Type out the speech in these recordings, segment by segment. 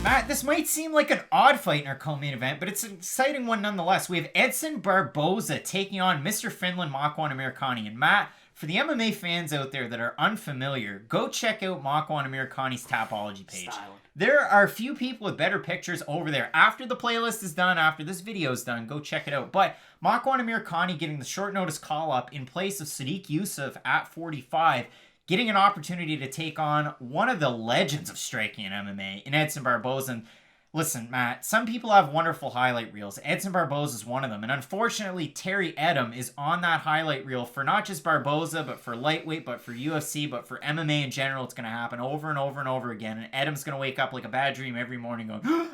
Matt, this might seem like an odd fight in our co-main event, but it's an exciting one nonetheless. We have Edson Barboza taking on Mr. Finland Makwan Amirkhani. And Matt, for the MMA fans out there that are unfamiliar, go check out Makwan Amirkhani's Tapology page. There are a few people with better pictures over there. After the playlist is done, after this video is done, go check it out. But Makwan Amirkhani getting the short notice call-up in place of Sadiq Youssef at 45, getting an opportunity to take on one of the legends of striking in MMA, in Edson Barboza. And listen, Matt, some people have wonderful highlight reels. Edson Barboza is one of them. And unfortunately, Terry Edom is on that highlight reel for not just Barboza, but for lightweight, but for UFC, but for MMA in general. It's going to happen over and over and over again. And Edom's going to wake up like a bad dream every morning going,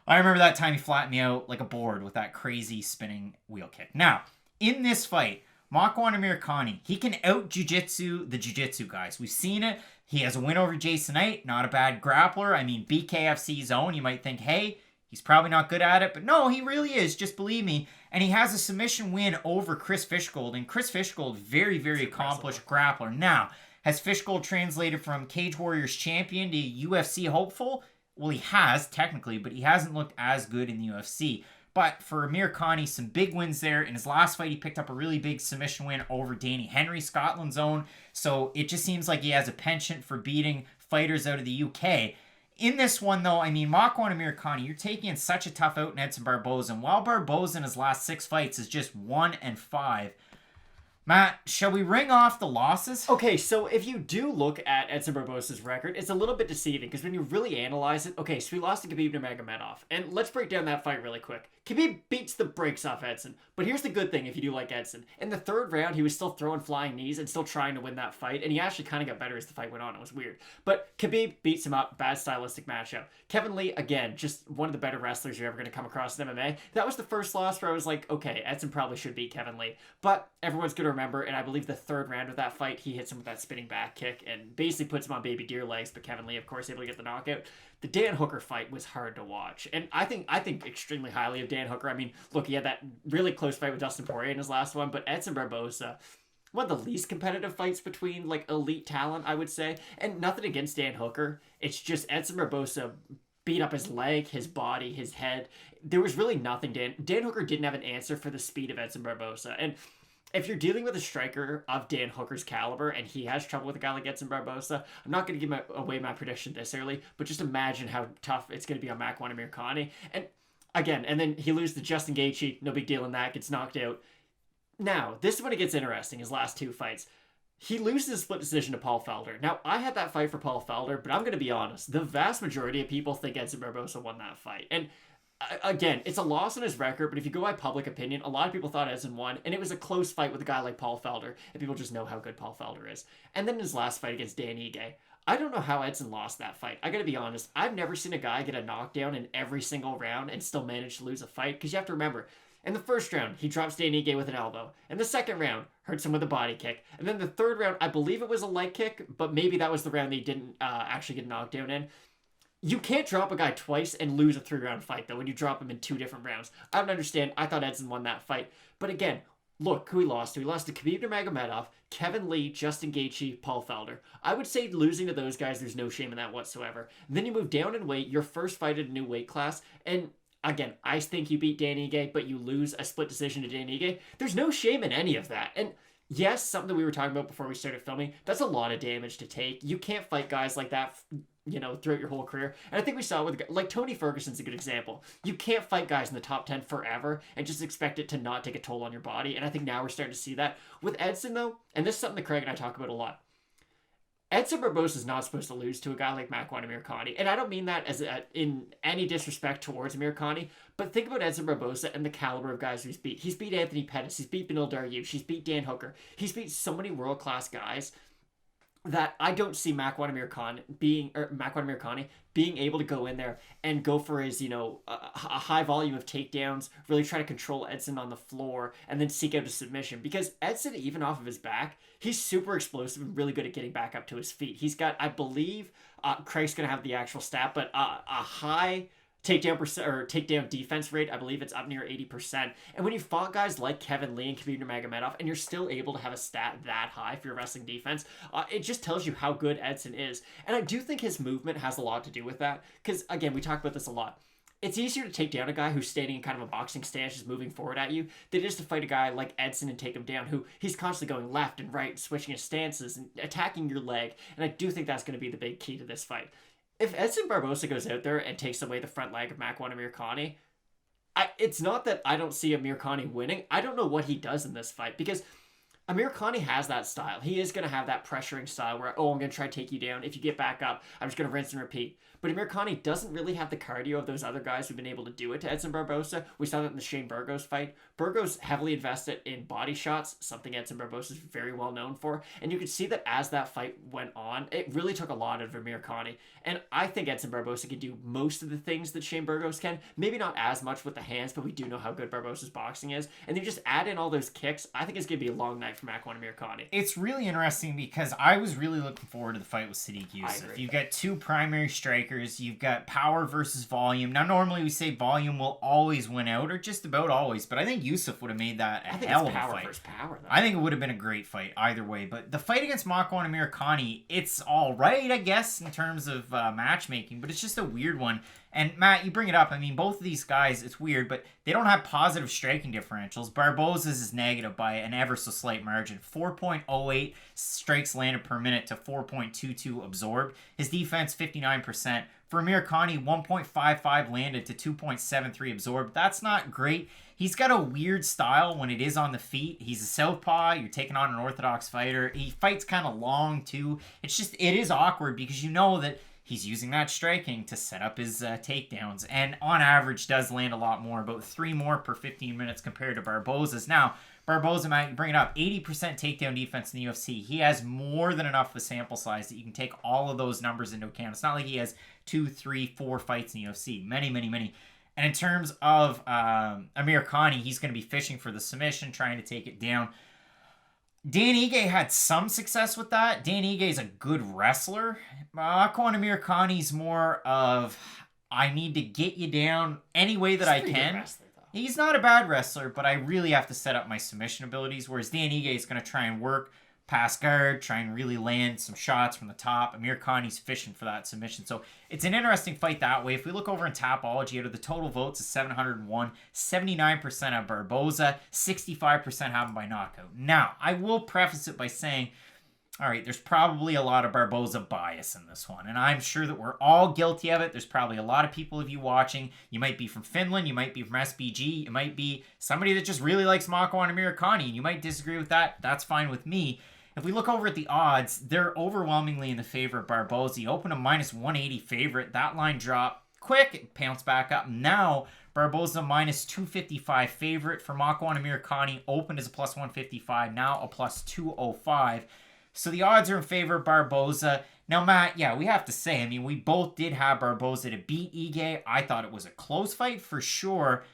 I remember that time he flattened me out like a board with that crazy spinning wheel kick. Now, in this fight, Makwan Amirkhani, he can out-jiu-jitsu the jiu-jitsu guys. We've seen it. He has a win over Jason Knight. Not a bad grappler. I mean, BKFC's own. You might think, hey, he's probably not good at it. But no, he really is. Just believe me. And he has a submission win over Chris Fishgold. And Chris Fishgold, very, very accomplished grappler. Now, has Fishgold translated from Cage Warriors champion to UFC hopeful? Well, he has, technically, but he hasn't looked as good in the UFC. But for Amirkhani, some big wins there. In his last fight, he picked up a really big submission win over Danny Henry, Scotland's own. So it just seems like he has a penchant for beating fighters out of the UK. In this one, though, I mean, Makwan Amirkhani, you're taking in such a tough out in Edson Barboza. And while Barboza in his last 6 fights is just 1-5, Matt, shall we ring off the losses? Okay, so if you do look at Edson Barboza's record, it's a little bit deceiving because when you really analyze it, okay, so he lost to Khabib Nurmagomedov. And let's break down that fight really quick. Khabib beats the brakes off Edson. But here's the good thing if you do like Edson. In the 3rd round, he was still throwing flying knees and still trying to win that fight. And he actually kind of got better as the fight went on. It was weird. But Khabib beats him up. Bad stylistic matchup. Kevin Lee, again, just one of the better wrestlers you're ever going to come across in MMA. That was the first loss where I was like, okay, Edson probably should beat Kevin Lee. But everyone's going to remember, and I believe the 3rd round of that fight, he hits him with that spinning back kick and basically puts him on baby deer legs. But Kevin Lee, of course, able to get the knockout. The Dan Hooker fight was hard to watch. And I think extremely highly of Dan Hooker. I mean, look, he had that really close fight with Dustin Poirier in his last one, but Edson Barboza, one of the least competitive fights between, like, elite talent, I would say. And nothing against Dan Hooker. It's just Edson Barboza beat up his leg, his body, his head. There was really nothing. Dan Hooker didn't have an answer for the speed of Edson Barboza. And if you're dealing with a striker of Dan Hooker's caliber and he has trouble with a guy like Edson Barboza, I'm not going to give away my prediction this early, but just imagine how tough it's going to be on Makwan Amirkhani. And again, and then he loses to Justin Gaethje, no big deal in that, gets knocked out. Now, this is when it gets interesting, his last 2 fights. He loses a split decision to Paul Felder. Now, I had that fight for Paul Felder, but I'm going to be honest. The vast majority of people think Edson Barboza won that fight. And again, it's a loss on his record, but if you go by public opinion, a lot of people thought Edson won, and it was a close fight with a guy like Paul Felder, and people just know how good Paul Felder is. And then his last fight against Dan Ige. I don't know how Edson lost that fight. I gotta be honest, I've never seen a guy get a knockdown in every single round and still manage to lose a fight, because you have to remember, in the 1st round, he drops Dan Ige with an elbow. In the 2nd round, hurts him with a body kick. And then the 3rd round, I believe it was a leg kick, but maybe that was the round that he didn't actually get knocked down in. You can't drop a guy twice and lose a 3-round fight, though, when you drop him in 2 different rounds. I don't understand. I thought Edson won that fight. But again, look who he lost to. He lost to Khabib Nurmagomedov, Kevin Lee, Justin Gaethje, Paul Felder. I would say losing to those guys, there's no shame in that whatsoever. And then you move down in weight, your first fight at a new weight class, and again, I think you beat Dan Ige, but you lose a split decision to Dan Ige. There's no shame in any of that. And yes, something that we were talking about before we started filming, that's a lot of damage to take. You can't fight guys like that, throughout your whole career. And I think we saw it with, like, Tony Ferguson's a good example. You can't fight guys in the top 10 forever and just expect it to not take a toll on your body. And I think now we're starting to see that. With Edson, though, and this is something that Craig and I talk about a lot, Edson Barboza is not supposed to lose to a guy like Makwan Amirkhani. And I don't mean that as in any disrespect towards Amirkhani, but think about Edson Barboza and the caliber of guys he's beat. He's beat Anthony Pettis. He's beat Beneil Dariush. He's beat Dan Hooker. He's beat so many world-class guys that I don't see Makwan Amirkhani being able to go in there and go for his, a high volume of takedowns, really try to control Edson on the floor, and then seek out a submission. Because Edson, even off of his back, he's super explosive and really good at getting back up to his feet. He's got, I believe, Craig's going to have the actual stat, but a high takedown defense rate, I believe it's up near 80%. And when you fought guys like Kevin Lee and Khabib Nurmagomedov, and you're still able to have a stat that high for your wrestling defense, it just tells you how good Edson is. And I do think his movement has a lot to do with that, because again, we talk about this a lot. It's easier to take down a guy who's standing in kind of a boxing stance, just moving forward at you, than it is to fight a guy like Edson and take him down, who he's constantly going left and right, switching his stances and attacking your leg. And I do think that's going to be the big key to this fight. If Edson Barboza goes out there and takes away the front leg of Makwan Amirkhani, it's not that I don't see Amirkhani winning. I don't know what he does in this fight, because Amirkhani has that style. He is going to have that pressuring style where, I'm going to try to take you down. If you get back up, I'm just going to rinse and repeat. But Amirkhani doesn't really have the cardio of those other guys who've been able to do it to Edson Barboza. We saw that in the Shane Burgos fight. Burgos heavily invested in body shots, something Edson Barboza is very well known for. And you could see that as that fight went on, it really took a lot out of Amirkhani. And I think Edson Barboza can do most of the things that Shane Burgos can. Maybe not as much with the hands, but we do know how good Barboza's boxing is. And then you just add in all those kicks. I think it's going to be a long night for Makwan Amirkhani. It's really interesting because I was really looking forward to the fight with Sadiq Youssef. You've got two primary strikers. You've got power versus volume. Now, normally we say volume will always win out, or just about always, but I think Youssef would have made that a hell of a fight. Power versus power, though. I think it would have been a great fight either way. But the fight against Makwan Amirkhani, it's all right, I guess, in terms of matchmaking, but it's just a weird one. And Matt, you bring it up. I mean, both of these guys, it's weird, but they don't have positive striking differentials. Barboza's is negative by an ever so slight margin. 4.08 strikes landed per minute to 4.22 absorbed. His defense, 59%. For Amirkhani, 1.55 landed to 2.73 absorbed. That's not great. He's got a weird style when it is on the feet. He's a southpaw. You're taking on an orthodox fighter. He fights kind of long, too. It is awkward because you know that he's using that striking to set up his takedowns, and on average does land a lot more, about 3 more per 15 minutes compared to Barboza's. Now, Barboza, Matt, you bring it up, 80% takedown defense in the UFC. He has more than enough of a sample size that you can take all of those numbers into account. It's not like he has 2, 3, 4 fights in the UFC. Many, many, many. And in terms of Amirkhani, he's going to be fishing for the submission, trying to take it down. Dan Ige had some success with that. Dan Ige is a good wrestler. Makwan Amirkhani's more of, I need to get you down any way that I can. He's not a bad wrestler, but I really have to set up my submission abilities, whereas Dan Ige is going to try and work pass guard, try and really land some shots from the top. Amirkhani's fishing for that submission. So it's an interesting fight that way. If we look over in Tapology, out of the total votes is 701, 79% have Barboza, 65% have him by knockout. Now, I will preface it by saying, all right, there's probably a lot of Barboza bias in this one, and I'm sure that we're all guilty of it. There's probably a lot of people of you watching. You might be from Finland, you might be from SBG, you might be somebody that just really likes Makwan Amirkhani, and you might disagree with that. That's fine with me. If we look over at the odds, they're overwhelmingly in the favor of Barboza. He opened a minus 180 favorite. That line dropped quick. It pounced back up. Now, Barboza minus 255 favorite. For Makwan Amirkhani, opened as a plus 155. Now a plus 205. So the odds are in favor of Barboza. Now, Matt, yeah, we have to say, I mean, we both did have Barboza to beat Ige. I thought it was a close fight for sure.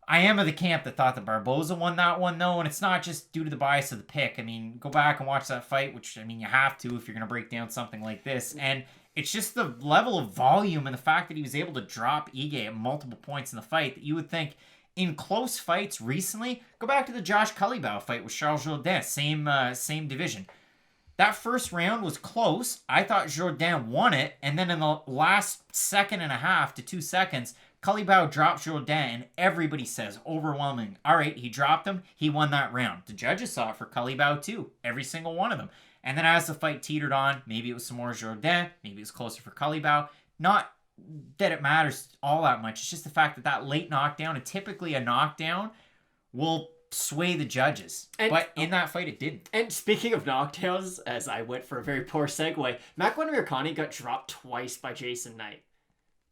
I am of the camp that thought that Barboza won that one, though, and it's not just due to the bias of the pick. I mean, go back and watch that fight, which, I mean, you have to if you're going to break down something like this. And it's just the level of volume and the fact that he was able to drop Ige at multiple points in the fight that you would think in close fights recently. Go back to the Josh Culibao fight with Charles Jourdain, same division. That first round was close. I thought Jourdain won it, and then in the last second and a half to 2 seconds, Culibao dropped Jourdain, and everybody says, overwhelming. All right, he dropped him. He won that round. The judges saw it for Culibao too. Every single one of them. And then as the fight teetered on, maybe it was some more Jourdain. Maybe it was closer for Culibao. Not that it matters all that much. It's just the fact that that late knockdown, and typically a knockdown, will sway the judges. But in that fight, it didn't. And speaking of knockdowns, as I went for a very poor segue, Makwan Amirkhani got dropped twice by Jason Knight.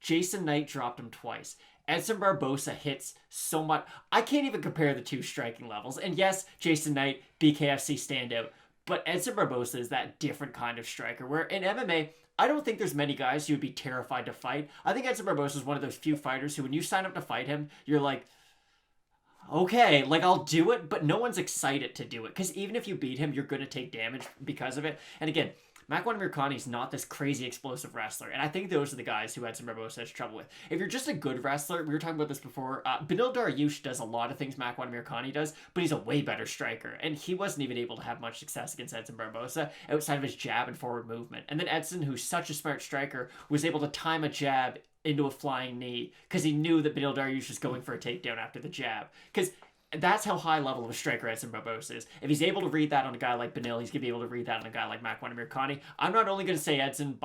Jason Knight dropped him twice. Edson Barboza hits so much. I can't even compare the two striking levels. And yes, Jason Knight, BKFC standout. But Edson Barboza is that different kind of striker where in MMA, I don't think there's many guys who would be terrified to fight. I think Edson Barboza is one of those few fighters who when you sign up to fight him, you're like, okay, like I'll do it, but no one's excited to do it. Because even if you beat him, you're going to take damage because of it. And again, Makwan Amirkhani is not this crazy explosive wrestler, and I think those are the guys who Edson Barboza has trouble with. If you're just a good wrestler, we were talking about this before, Beneil Dariush does a lot of things Makwan Amirkhani does, but he's a way better striker, and he wasn't even able to have much success against Edson Barboza outside of his jab and forward movement. And then Edson, who's such a smart striker, was able to time a jab into a flying knee because he knew that Beneil Dariush was going for a takedown after the jab. Because that's how high level of a striker Edson Barboza is. If he's able to read that on a guy like Beneil, he's going to be able to read that on a guy like Makwan Amirkhani. I'm not only going to say Edson's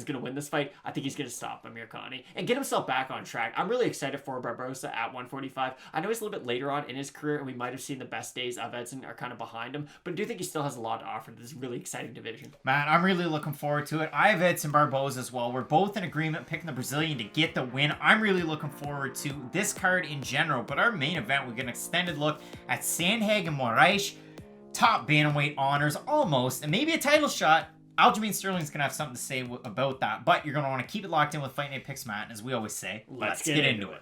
going to win this fight. I think he's going to stop Amirkhani and get himself back on track. I'm really excited for Barboza at 145. I know he's a little bit later on in his career, and we might have seen the best days of Edson are kind of behind him, but I do think he still has a lot to offer to this really exciting division. Man, I'm really looking forward to it. I have Edson Barboza as well. We're both in agreement picking the Brazilian to get the win. I'm really looking forward to this card in general, but our main event, we get an extended look at Sandhagen Moraes, top bantamweight honors almost, and maybe a title shot. Aljamain Sterling's going to have something to say about that, but you're going to want to keep it locked in with Fight Night Picks, Matt, and as we always say, let's get into it.